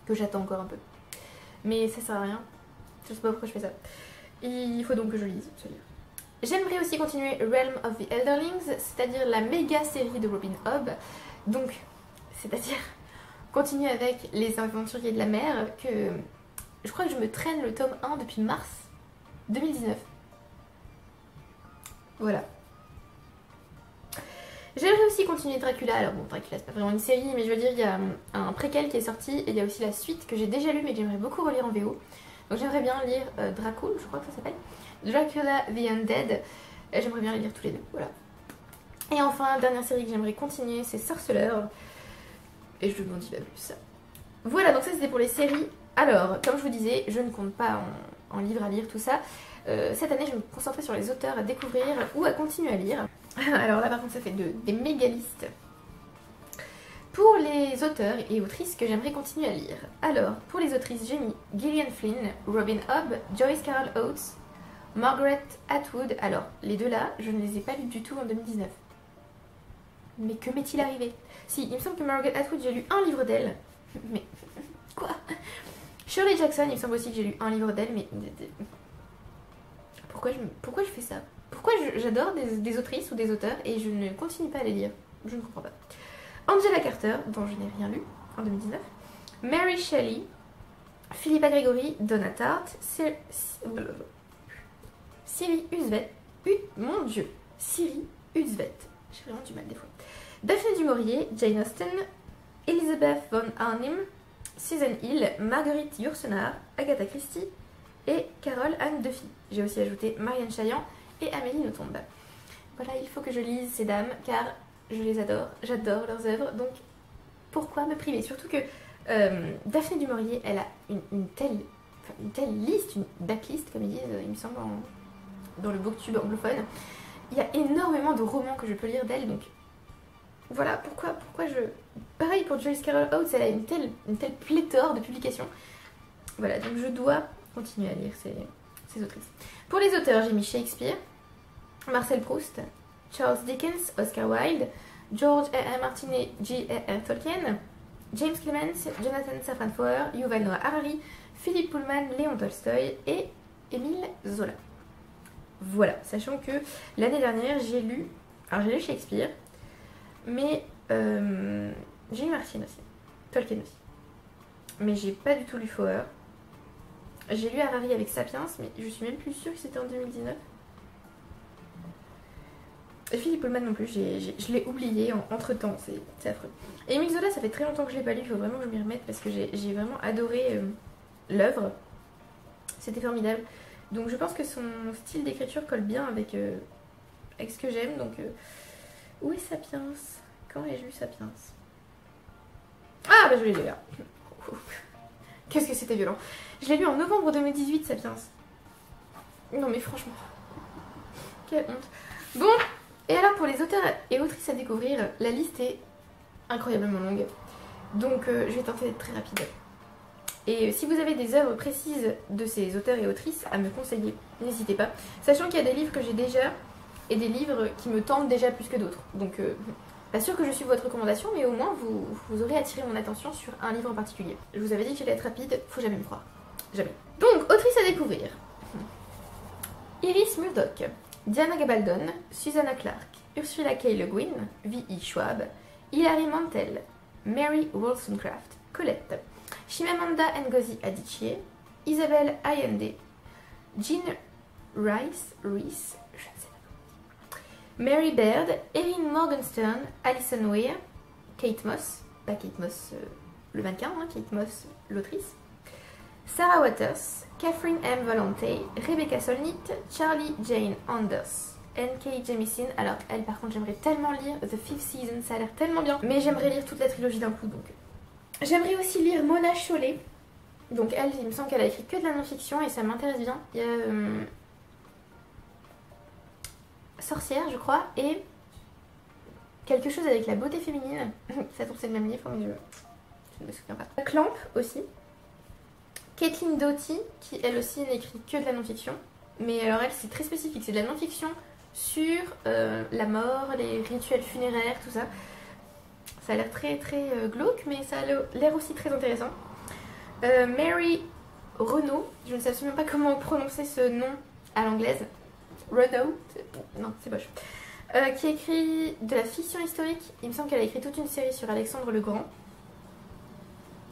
que j'attends encore un peu. Mais ça sert à rien. Je sais pas pourquoi je fais ça. Il faut donc que je lise ce livre. J'aimerais aussi continuer Realm of the Elderlings, c'est-à-dire la méga série de Robin Hobb. Donc, c'est-à-dire continuer avec Les Aventuriers de la Mer, que je crois que je me traîne le tome 1 depuis mars 2019. Voilà. J'aimerais aussi continuer Dracula. Alors bon, Dracula c'est pas vraiment une série, mais je veux dire, il y a un préquel qui est sorti et il y a aussi la suite que j'ai déjà lu mais que j'aimerais beaucoup relire en VO. Donc j'aimerais bien lire Dracul, je crois que ça s'appelle. Dracula the Undead. J'aimerais bien les lire tous les deux, voilà. Et enfin, dernière série que j'aimerais continuer, c'est Sorceleur. Et je ne m'en dis pas plus. Voilà, donc ça c'était pour les séries. Alors, comme je vous disais, je ne compte pas en livres à lire, tout ça. Cette année, je vais me concentrer sur les auteurs à découvrir ou à continuer à lire. Alors là, par contre, ça fait des méga listes. Pour les auteurs et autrices que j'aimerais continuer à lire. Alors, pour les autrices, j'ai mis Gillian Flynn, Robin Hobb, Joyce Carol Oates, Margaret Atwood. Alors, les deux là, je ne les ai pas lus du tout en 2019. Mais que m'est-il arrivé? Si, il me semble que Margaret Atwood, j'ai lu un livre d'elle. Mais quoi? Shirley Jackson, il me semble aussi que j'ai lu un livre d'elle, mais... Pourquoi je fais ça? Pourquoi j'adore des autrices ou des auteurs et je ne continue pas à les lire? Je ne comprends pas. Angela Carter, dont je n'ai rien lu en 2019. Mary Shelley, Philippa Gregory, Donna Tartt, Siri Husvet. Mon Dieu, Siri Husvet. J'ai vraiment du mal des fois. Daphné du Maurier, Jane Austen, Elizabeth von Arnim, Susan Hill, Marguerite Yourcenar, Agatha Christie et Carole Anne Duffy. J'ai aussi ajouté Marianne Chaillan et Amélie Nothomb. Voilà, il faut que je lise ces dames car je les adore, j'adore leurs œuvres, donc pourquoi me priver? Surtout que Daphné du Maurier, elle a une telle liste, une backlist comme ils disent, il me semble, dans le booktube anglophone. Il y a énormément de romans que je peux lire d'elle, donc voilà pourquoi je... Pareil pour Joyce Carol Oates, elle a une telle pléthore de publications. Voilà, donc je dois continuer à lire ces autrices. Pour les auteurs, j'ai mis Shakespeare, Marcel Proust, Charles Dickens, Oscar Wilde, George R.R. Martin et J.R.R. Tolkien, James Clemens, Jonathan Safran Foer, Yuval Noah Harari, Philippe Pullman, Léon Tolstoï et Émile Zola. Voilà, sachant que l'année dernière j'ai lu Shakespeare, mais j'ai lu Martin aussi, Tolkien aussi. Mais j'ai pas du tout lu Foer. J'ai lu Harari avec Sapiens, mais je suis même plus sûre que c'était en 2019. Et Philippe Pullman non plus, je l'ai oublié entre temps, c'est affreux. Et Émile Zola, ça fait très longtemps que je l'ai pas lu, il faut vraiment que je m'y remette parce que j'ai vraiment adoré l'œuvre. C'était formidable. Donc je pense que son style d'écriture colle bien avec ce que j'aime. Donc où est Sapiens? Quand ai-je lu Sapiens? Ah bah je l'ai lu là. Qu'est-ce que c'était violent. Je l'ai lu en novembre 2018, Sapiens. Non mais franchement. Quelle honte. Bon, et alors pour les auteurs et autrices à découvrir, la liste est incroyablement longue. Donc je vais tenter d'être très rapide. Et si vous avez des œuvres précises de ces auteurs et autrices à me conseiller, n'hésitez pas. Sachant qu'il y a des livres que j'ai déjà et des livres qui me tentent déjà plus que d'autres. Donc pas sûr que je suive votre recommandation, mais au moins vous aurez attiré mon attention sur un livre en particulier. Je vous avais dit que j'allais être rapide, faut jamais me croire. Jamais. Donc, autrices à découvrir. Iris Murdoch, Diana Gabaldon, Susanna Clarke, Ursula K. Le Guin, V.E. Schwab, Hilary Mantel, Mary Wollstonecraft, Colette, Chimamanda Ngozi Adichie, Isabelle Allende, Jean Rice, je ne sais pas, Mary Baird, Erin Morgenstern, Alison Weir, Kate Moss, pas Kate Moss le mannequin, hein, Kate Moss l'autrice, Sarah Waters, Catherine M. Valente, Rebecca Solnit, Charlie Jane Anders, N.K. Jemisin. Alors elle par contre j'aimerais tellement lire The Fifth Season, ça a l'air tellement bien, mais j'aimerais lire toute la trilogie d'un coup donc. J'aimerais aussi lire Mona Chollet. Donc elle, il me semble qu'elle a écrit que de la non-fiction et ça m'intéresse bien. Il y a Sorcière je crois et quelque chose avec la beauté féminine. Ça tombe c'est le même livre mais je ne me souviens pas. Clamp aussi. Caitlin Doughty qui elle aussi n'écrit que de la non-fiction. Mais alors elle c'est très spécifique, c'est de la non-fiction sur la mort, les rituels funéraires, tout ça. Ça a l'air très glauque, mais ça a l'air aussi très intéressant. Mary Renaud, je ne sais absolument pas comment prononcer ce nom à l'anglaise. Renaud, non c'est moche. Qui écrit de la fiction historique. Il me semble qu'elle a écrit toute une série sur Alexandre le Grand.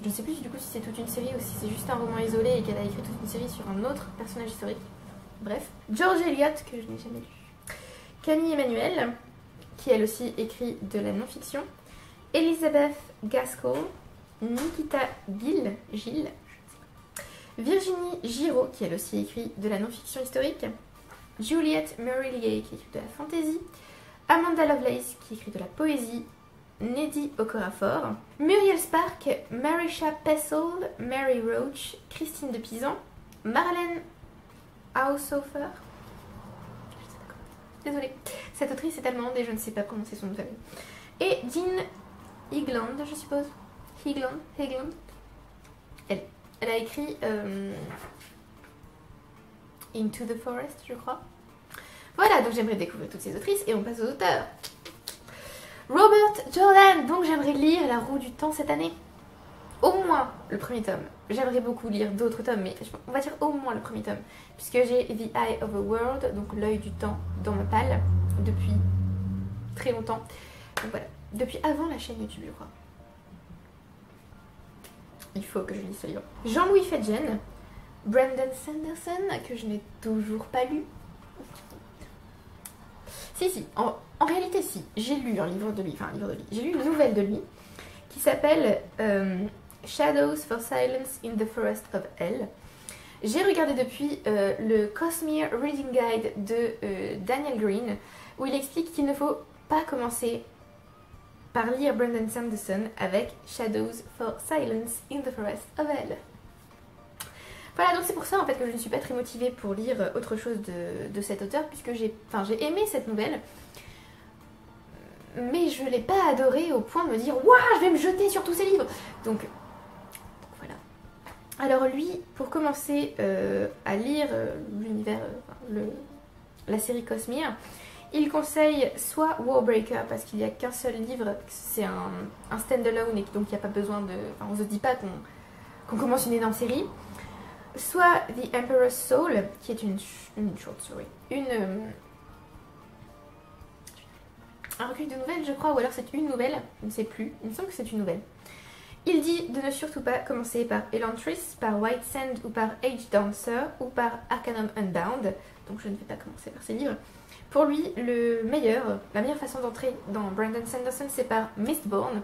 Je ne sais plus du coup si c'est toute une série ou si c'est juste un roman isolé et qu'elle a écrit toute une série sur un autre personnage historique. Bref. George Eliot, que je n'ai jamais lu. Camille Emmanuel, qui elle aussi écrit de la non-fiction. Elizabeth Gaskell, Nikita Gilles, Virginie Giraud, qui elle aussi écrit de la non-fiction historique, Juliette Marillier, qui écrit de la fantasy, Amanda Lovelace, qui écrit de la poésie, Neddy Okorafor, Muriel Spark, Marisha Pessel, Mary Roach, Christine de Pisan, Marlène Haushofer, désolée, cette autrice est allemande et je ne sais pas prononcer son nom de famille, et Jean Higland, je suppose. Higland. Elle a écrit Into the Forest, je crois. Voilà, donc j'aimerais découvrir toutes ces autrices et on passe aux auteurs. Robert Jordan, donc j'aimerais lire La Roue du Temps cette année. Au moins le premier tome. J'aimerais beaucoup lire d'autres tomes, mais on va dire au moins le premier tome. Puisque j'ai The Eye of the World, donc l'œil du temps, dans ma palle depuis très longtemps. Donc voilà. Depuis avant la chaîne YouTube, je crois. Il faut que je lise ce livre. Jean-Louis Fedgen, Brandon Sanderson, que je n'ai toujours pas lu. Si, en réalité si, j'ai lu un livre de lui, j'ai lu une nouvelle de lui qui s'appelle Shadows for Silence in the Forest of Hell. J'ai regardé depuis le Cosmere Reading Guide de Daniel Green, où il explique qu'il ne faut pas commencer par lire Brandon Sanderson avec Shadows for Silence in the Forest of Hell. Voilà, donc c'est pour ça en fait que je ne suis pas très motivée pour lire autre chose de cet auteur, puisque j'ai aimé cette nouvelle, mais je ne l'ai pas adorée au point de me dire « Waouh, je vais me jeter sur tous ces livres !» Donc voilà. Alors lui, pour commencer à lire l'univers, la série Cosmere, il conseille soit Warbreaker, parce qu'il n'y a qu'un seul livre, c'est un stand-alone et donc il n'y a pas besoin de... Enfin, on ne se dit pas qu'on commence une énorme série. Soit The Emperor's Soul, qui est une short story, un recueil de nouvelles je crois, ou alors c'est une nouvelle, je ne sais plus, il me semble que c'est une nouvelle. Il dit de ne surtout pas commencer par Elantris, par White Sand ou par Age Dancer ou par Arcanum Unbound, donc je ne vais pas commencer par ces livres. Pour lui, la meilleure façon d'entrer dans Brandon Sanderson, c'est par Mistborn,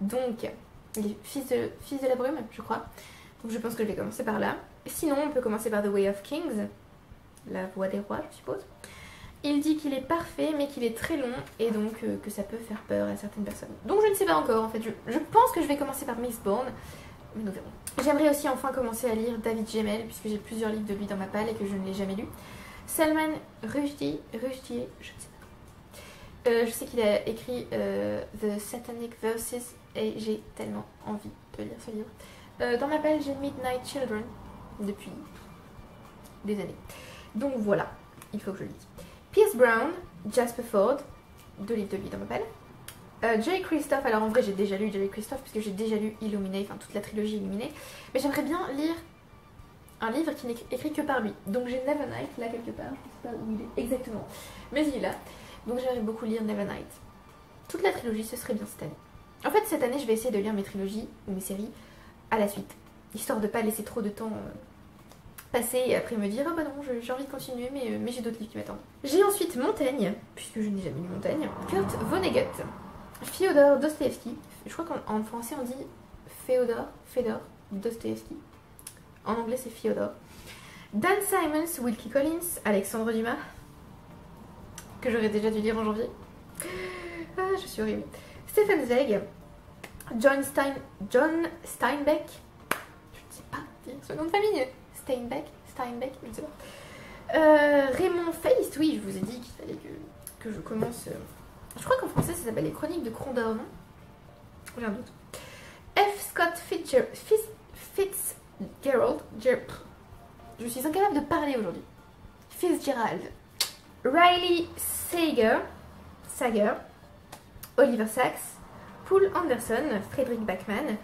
donc les fils de la brume, je crois. Donc je pense que je vais commencer par là. Sinon, on peut commencer par The Way of Kings, la voix des rois, je suppose. Il dit qu'il est parfait, mais qu'il est très long, et donc que ça peut faire peur à certaines personnes. Donc je ne sais pas encore, en fait. Je pense que je vais commencer par Mistborn, mais nous verrons. J'aimerais aussi enfin commencer à lire David Gemmell, puisque j'ai plusieurs livres de lui dans ma palle et que je ne l'ai jamais lu. Salman Rushdie, je ne sais pas. Je sais qu'il a écrit The Satanic Verses, et j'ai tellement envie de lire ce livre. Dans ma palle, j'ai Midnight Children depuis des années. Donc voilà, il faut que je lise. Pierce Brown, Jasper Fforde, 2 livres de lui dans ma palle. Jerry Christophe, alors en vrai j'ai déjà lu Jerry Christophe puisque j'ai déjà lu Illuminate, enfin toute la trilogie Illuminée. Mais j'aimerais bien lire un livre qui n'est écrit que par lui. Donc j'ai Nevernight là quelque part, je ne sais pas où il est exactement, mais il est là. Donc j'aimerais beaucoup lire Nevernight. Toute la trilogie, ce serait bien cette année. En fait cette année je vais essayer de lire mes trilogies ou mes séries à la suite, histoire de ne pas laisser trop de temps passer et après me dire oh bah non j'ai envie de continuer mais j'ai d'autres livres qui m'attendent. J'ai ensuite Montaigne, puisque je n'ai jamais lu Montaigne, Kurt Vonnegut, Fyodor Dostoevsky, je crois qu'en français on dit Fedor Dostoevsky, en anglais c'est Fyodor, Dan Simmons, Wilkie Collins, Alexandre Dumas, que j'aurais déjà dû lire en janvier, je suis horrible, Stefan Zweig, John Steinbeck, je ne sais pas dire ce nom de famille, Steinbeck, je ne sais pas. Raymond Feist, oui, je vous ai dit qu'il fallait que je commence. Je crois qu'en français ça s'appelle Les Chroniques de Crondor, non? J'ai un doute. F. Scott Fitzgerald. Je suis incapable de parler aujourd'hui. Fitzgerald. Riley Sager. Oliver Sacks. Poul Anderson. Frederick Backman.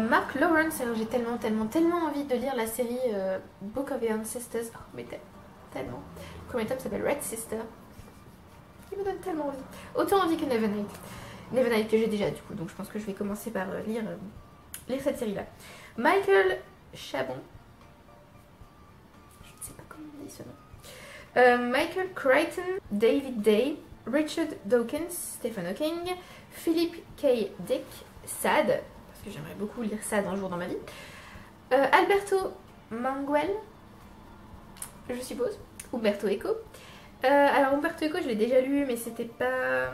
Mark Lawrence, alors j'ai tellement envie de lire la série Book of the Ancestors, oh mais tellement. Le premier tome s'appelle Red Sister, il me donne tellement envie, autant envie que Nevernight que j'ai déjà du coup, donc je pense que je vais commencer par lire cette série là. Michael Chabon, je ne sais pas comment on dit ce nom, Michael Crichton, David Day, Richard Dawkins, Stephen Hawking, Philip K. Dick, Sade, que j'aimerais beaucoup lire ça un jour dans ma vie. Alberto Manguel, je suppose. Umberto Eco. Alors Umberto Eco, je l'ai déjà lu, mais c'était pas...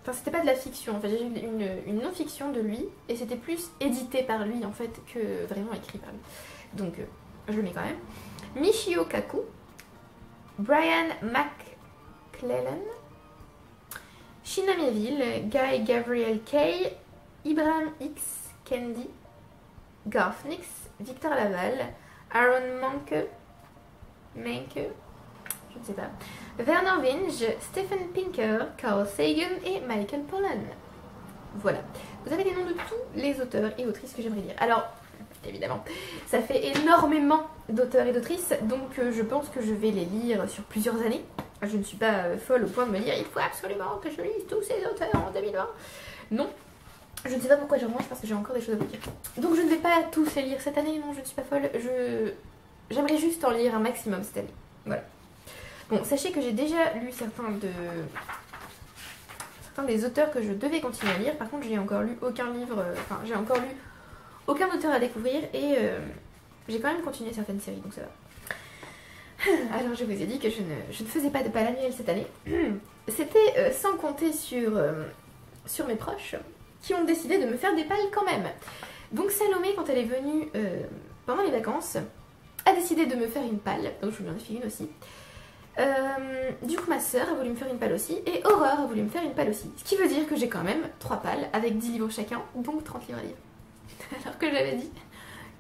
Enfin, c'était pas de la fiction. En fait, j'ai lu une non-fiction de lui, et c'était plus édité par lui, en fait, que vraiment écrit par lui. Donc, je le mets quand même. Michio Kaku. Brian McClellan. China Miéville. Guy Gabriel Kay. Ibrahim X. Kendi, Garth Nix, Victor Laval, Aaron Menke, je ne sais pas, Werner Vinge, Stephen Pinker, Carl Sagan et Michael Pollan. Voilà, vous avez les noms de tous les auteurs et autrices que j'aimerais lire. Alors, évidemment, ça fait énormément d'auteurs et d'autrices, donc je pense que je vais les lire sur plusieurs années. Je ne suis pas folle au point de me dire il faut absolument que je lise tous ces auteurs en 2020. Non. Je ne sais pas pourquoi je remange parce que j'ai encore des choses à vous dire. Donc je ne vais pas tous les lire cette année, non, je ne suis pas folle. J'aimerais juste en lire un maximum cette année. Voilà. Bon, sachez que j'ai déjà lu certains des auteurs que je devais continuer à lire. Par contre, j'ai encore lu aucun livre, enfin, j'ai encore lu aucun auteur à découvrir et j'ai quand même continué certaines séries, donc ça va. Alors je vous ai dit que je ne faisais pas de pal annuel cette année. C'était sans compter sur mes proches qui ont décidé de me faire des pals quand même. Donc Salomé, quand elle est venue pendant les vacances, a décidé de me faire une palle. Donc je lui en ai fait une aussi. Du coup ma soeur a voulu me faire une palle aussi et Aurore a voulu me faire une palle aussi. Ce qui veut dire que j'ai quand même 3 palles avec 10 livres chacun, donc 30 livres à lire. Alors que j'avais dit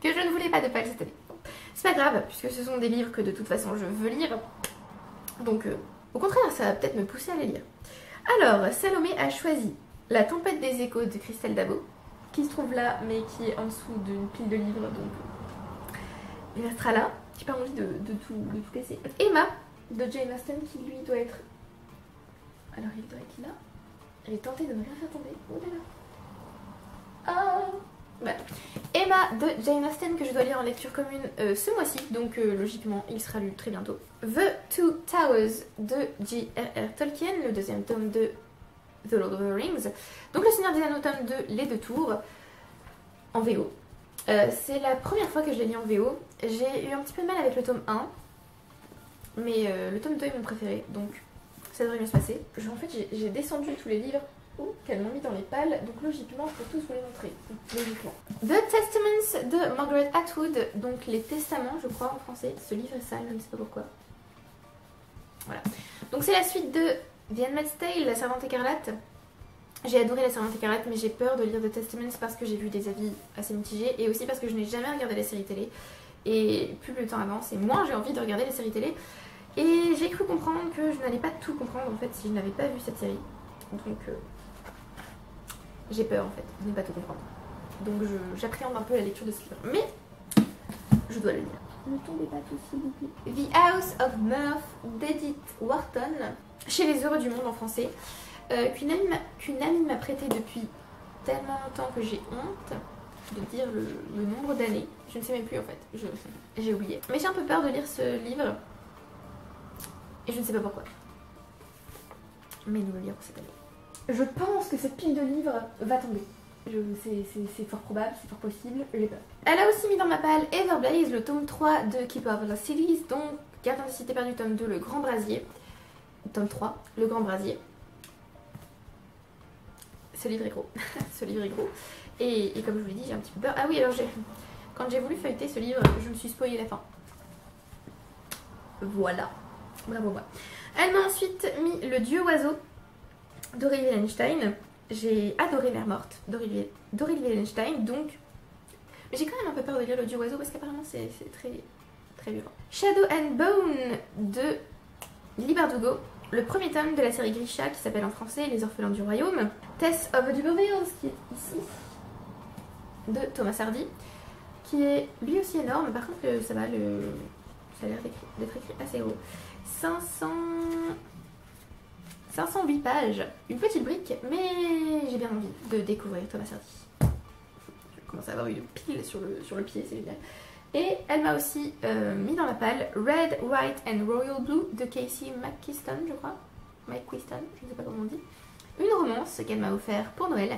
que je ne voulais pas de palle cette année. Bon. C'est pas grave puisque ce sont des livres que de toute façon je veux lire. Donc au contraire ça va peut-être me pousser à les lire. Alors Salomé a choisi La tempête des échos de Christelle Dabo, qui se trouve là mais qui est en dessous d'une pile de livres, donc il restera là. J'ai pas envie de tout casser. Emma de Jane Austen qui lui doit être... Alors il doit être là. J'ai tenté de me rien faire tomber. Oh là là. Ah voilà. Emma de Jane Austen que je dois lire en lecture commune ce mois-ci, donc logiquement il sera lu très bientôt. The Two Towers de J.R.R. Tolkien, le 2e tome de The Lord of the Rings. Donc Le Seigneur des Anneaux tome 2, Les Deux Tours, en VO. C'est la première fois que je l'ai lu en VO. J'ai eu un petit peu de mal avec le tome 1. Mais le tome 2 est mon préféré, donc ça devrait mieux se passer. En fait, j'ai descendu tous les livres qu'elles m'ont mis dans les pales, donc logiquement, je peux tous vous les montrer. Logiquement. The Testaments de Margaret Atwood, donc les testaments, je crois, en français. Ce livre est sale, je ne sais pas pourquoi. Voilà. Donc c'est la suite de The Handmaid's Tale, La Servante écarlate. J'ai adoré La Servante écarlate, mais j'ai peur de lire The Testaments parce que j'ai vu des avis assez mitigés et aussi parce que je n'ai jamais regardé les séries télé. Et plus le temps avance et moins j'ai envie de regarder les séries télé. Et j'ai cru comprendre que je n'allais pas tout comprendre en fait si je n'avais pas vu cette série. Donc j'ai peur en fait de ne pas tout comprendre. Donc j'appréhende un peu la lecture de ce livre. Mais je dois le lire. Ne tombez pas tous s'il vous plaît. The House of Mirth d'Edith Wharton, chez Les Heureux du Monde en français. Qu'une amie m'a prêté depuis tellement longtemps que j'ai honte de dire le nombre d'années. Je ne sais même plus en fait, j'ai oublié. Mais j'ai un peu peur de lire ce livre et je ne sais pas pourquoi. Mais nous le lirons cette année. Je pense que cette pile de livres va tomber. C'est fort probable, c'est fort possible, j'ai peur. Elle a aussi mis dans ma palle Everblaze, le tome 3 de Keeper of the Cities, donc Gardien des Cités Perdues, tome 2, Le Grand Brasier. Tome 3, Le Grand Brasier. Ce livre est gros. Ce livre est gros. Et comme je vous l'ai dit, j'ai un petit peu peur. Ah oui, alors quand j'ai voulu feuilleter ce livre, je me suis spoilé la fin. Voilà. Bravo moi. Elle m'a ensuite mis Le Dieu Oiseau d'Aurélie Wellenstein. J'ai adoré Mère Morte d'Aurélie Wellenstein, donc j'ai quand même un peu peur de lire Le Dieu Oiseau parce qu'apparemment c'est très, très violent. Shadow and Bone de Lily Bardugo. Le premier tome de la série Grisha qui s'appelle en français Les Orphelins du Royaume. Tess of the D'Urbervilles qui est ici, de Thomas Hardy, qui est lui aussi énorme. Par contre ça va, ça a l'air d'être écrit assez gros. 508 pages, une petite brique, mais j'ai bien envie de découvrir Thomas Hardy. Je commence à avoir une pile sur le pied, c'est génial. Et elle m'a aussi mis dans la palle Red, White and Royal Blue de Casey McQuiston, je crois. McQuiston, je ne sais pas comment on dit. Une romance qu'elle m'a offert pour Noël.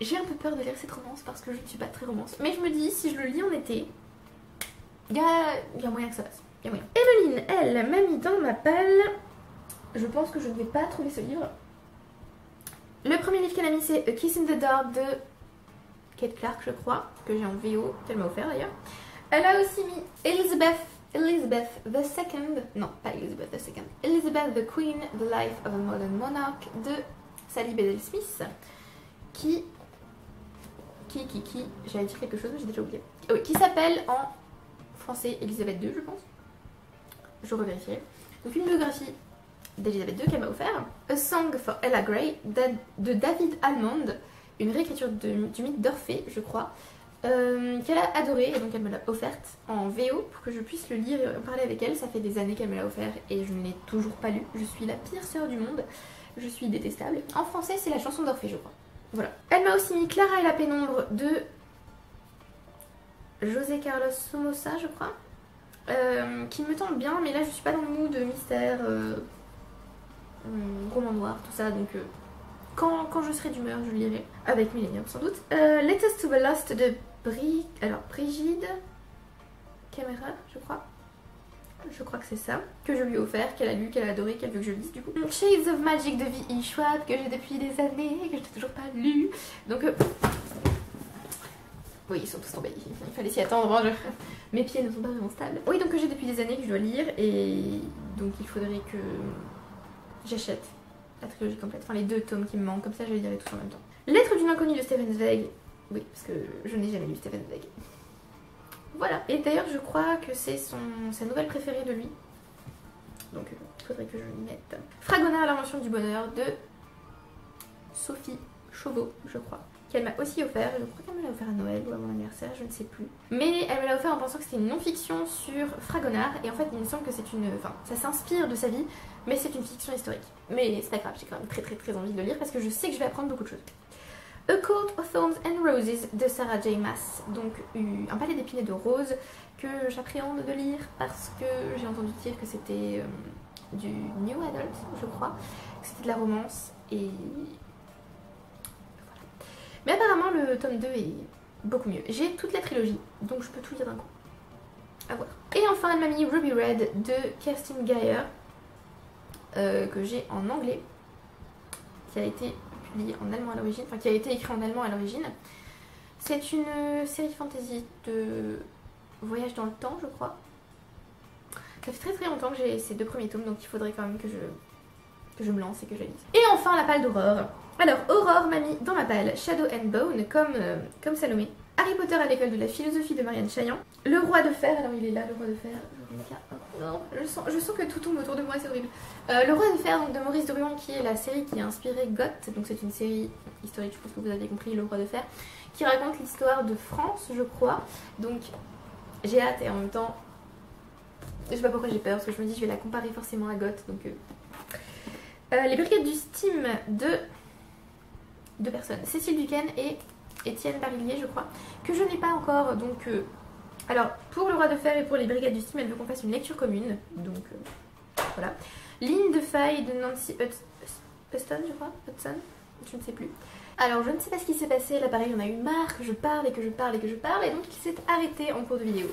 J'ai un peu peur de lire cette romance parce que je ne suis pas très romance. Mais je me dis, si je le lis en été, il y a moyen que ça passe. Il y a moyen. Emeline, elle m'a mis dans ma palle. Je pense que je ne vais pas trouver ce livre. Le premier livre qu'elle a mis, c'est A Kiss in the Dark de Kate Clark, je crois, que j'ai en VO, qu'elle m'a offert d'ailleurs. Elle a aussi mis Elizabeth the Second, non pas Elizabeth the Second, Elizabeth the Queen, The Life of a Modern Monarch de Sally Bedell Smith, qui j'allais dire quelque chose mais j'ai déjà oublié. Oui, qui s'appelle en français Elisabeth II, je pense. Je revérifierai. Donc une biographie d'Elisabeth II qu'elle m'a offert. A Song for Ella Gray de David Almond, une réécriture du mythe d'Orphée, je crois, qu'elle a adoré et donc elle me l'a offerte en VO pour que je puisse le lire et en parler avec elle. Ça fait des années qu'elle me l'a offert et je ne l'ai toujours pas lu. Je suis la pire sœur du monde, je suis détestable. En français c'est la chanson d'Orphée, je crois. Voilà. Elle m'a aussi mis Clara et la pénombre de José Carlos Somoza, je crois, qui me tente bien, mais là je suis pas dans le mood de mystère, roman noir, tout ça, donc quand je serai d'humeur je le lirai avec Millennium sans doute. Letters to the Lost de Brigide Caméra, je crois. je crois que c'est ça, que je lui ai offert, qu'elle a lu, qu'elle a adoré, qu'elle veut que je lise du coup. Shades of Magic de V.E. Schwab, que j'ai depuis des années, que je n'ai toujours pas lu. Donc, oui, ils sont tous tombés, il fallait s'y attendre, hein, mes pieds ne sont pas vraiment stables. Oui, donc que j'ai depuis des années que je dois lire, et donc il faudrait que j'achète la trilogie complète, enfin les 2 tomes qui me manquent, comme ça je les lirai tous en même temps. Lettre d'une inconnue de Stephen Zweig, oui, parce que je n'ai jamais lu Stephen Zweig. Voilà, et d'ailleurs je crois que c'est sa nouvelle préférée de lui, donc il faudrait que je m'y mette. Fragonard, l'invention du bonheur de Sophie Chauveau, je crois, qu'elle m'a aussi offert, je crois qu'elle me l'a offert à Noël ou à mon anniversaire, je ne sais plus. Mais elle me l'a offert en pensant que c'était une non-fiction sur Fragonard, et en fait il me semble que c'est une... Enfin, ça s'inspire de sa vie, mais c'est une fiction historique. Mais c'est pas grave, j'ai quand même très envie de le lire parce que je sais que je vais apprendre beaucoup de choses. A Court of Thorns and Roses de Sarah J. Maas, donc un palais d'épines et de roses que j'appréhende de lire parce que j'ai entendu dire que c'était du New Adult, je crois, que c'était de la romance et voilà. Mais apparemment le tome 2 est beaucoup mieux. J'ai toute la trilogie, donc je peux tout lire d'un coup. À voir. Et enfin elle m'a mis Ruby Red de Kerstin Geyer, que j'ai en anglais, qui a été publié en allemand à l'origine, enfin qui a été écrit en allemand à l'origine. C'est une série fantasy de voyage dans le temps, je crois. Ça fait très longtemps que j'ai ces 2 premiers tomes, donc il faudrait quand même que je me lance et que je lise. Et enfin la palle d'Aurore. Alors Aurore m'a mis dans ma palle Shadow and Bone comme Salomé. Harry Potter à l'école de la philosophie de Marianne Chaillan. Le roi de fer, alors il est là le roi de fer. Non, je sens que tout tombe autour de moi, c'est horrible. Le roi de fer donc, de Maurice Druon, qui est la série qui a inspiré Goth, donc c'est une série historique, je pense que vous avez compris, le roi de fer, qui raconte l'histoire de France, je crois. Donc j'ai hâte et en même temps, je sais pas pourquoi j'ai peur, parce que je me dis je vais la comparer forcément à Goth. Donc les brigades du Steam de 2 personnes, Cécile Duquesne et Étienne Barillier, je crois, que je n'ai pas encore, donc... alors, pour le roi de fer et pour les brigades du Steam, elle veut qu'on fasse une lecture commune, donc voilà. Ligne de faille de Nancy Hudson, je crois, Hudson, je ne sais plus. Alors, je ne sais pas ce qui s'est passé, là pareil, on a eu marre que je parle et que je parle et que je parle, et donc il s'est arrêté en cours de vidéo.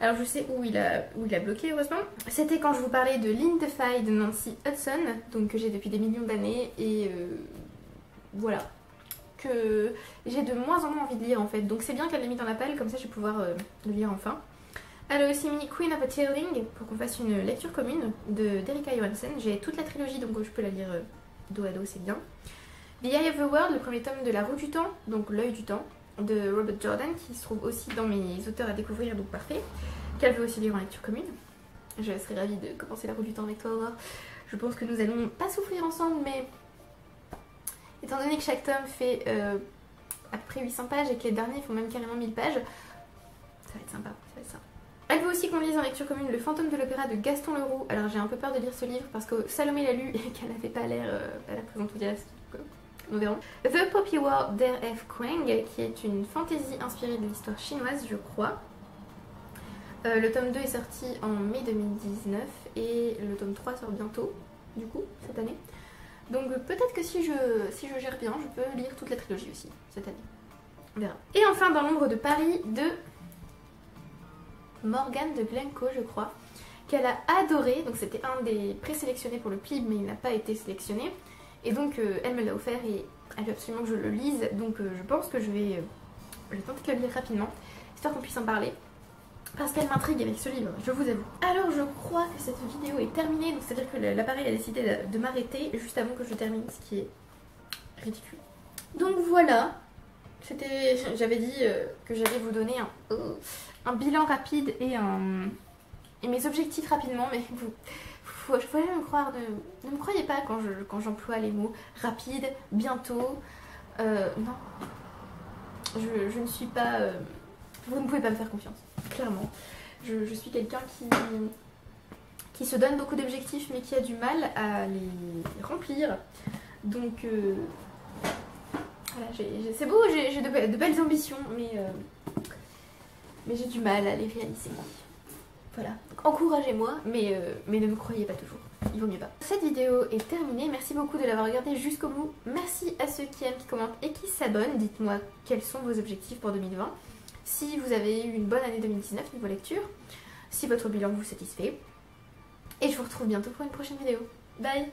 Alors, je sais où il a bloqué, heureusement. C'était quand je vous parlais de Ligne de faille de Nancy Hudson, donc que j'ai depuis des millions d'années, et voilà. Que j'ai de moins en moins envie de lire en fait, donc c'est bien qu'elle l'ait mis dans la palle, comme ça je vais pouvoir le lire enfin. Elle a aussi mis Queen of a Tearling pour qu'on fasse une lecture commune d'Erika Johansen. J'ai toute la trilogie donc je peux la lire dos à dos, c'est bien. The Eye of the World, le premier tome de La Roue du Temps, donc L'œil du temps, de Robert Jordan, qui se trouve aussi dans mes auteurs à découvrir, donc parfait, qu'elle veut aussi lire en lecture commune. Je serais ravie de commencer La Roue du Temps avec toi, Aurore. Je pense que nous allons pas souffrir ensemble, mais... étant donné que chaque tome fait à peu près 800 pages et que les derniers font même carrément 1000 pages, ça va être sympa, ça va être ça. Elle veut aussi qu'on lise en lecture commune Le Fantôme de l'Opéra de Gaston Leroux. Alors j'ai un peu peur de lire ce livre parce que Salomé l'a lu et qu'elle n'avait pas l'air très enthousiaste. Nous verrons. The Poppy War d'R.F. Kuang, qui est une fantaisie inspirée de l'histoire chinoise, je crois. Le tome 2 est sorti en mai 2019 et le tome 3 sort bientôt, du coup, cette année. Donc peut-être que si je gère bien, je peux lire toute la trilogie aussi cette année. On verra. Et enfin dans l'ombre de Paris de Morgane de Glencoe, je crois, qu'elle a adoré. Donc c'était un des présélectionnés pour le PLIB, mais il n'a pas été sélectionné. Et donc elle me l'a offert et elle veut absolument que je le lise. Donc je pense que je vais tenter de le lire rapidement, histoire qu'on puisse en parler. Parce qu'elle m'intrigue avec ce livre, je vous avoue. Alors je crois que cette vidéo est terminée, donc c'est-à-dire que l'appareil a décidé de m'arrêter juste avant que je termine, ce qui est ridicule. Donc voilà, j'avais dit que j'allais vous donner un bilan rapide et mes objectifs rapidement, mais faut jamais me croire, ne me croyez pas quand j'emploie les mots rapide, bientôt, non. Je ne suis pas... vous ne pouvez pas me faire confiance. Clairement, je suis quelqu'un qui se donne beaucoup d'objectifs mais qui a du mal à les remplir. Donc voilà, c'est beau, j'ai de belles ambitions mais j'ai du mal à les réaliser. Voilà, encouragez-moi mais ne me croyez pas toujours, il vaut mieux pas. Cette vidéo est terminée, merci beaucoup de l'avoir regardée jusqu'au bout. Merci à ceux qui aiment, qui commentent et qui s'abonnent. Dites-moi quels sont vos objectifs pour 2020. Si vous avez eu une bonne année 2019 niveau lecture. si votre bilan vous satisfait. Et je vous retrouve bientôt pour une prochaine vidéo. Bye!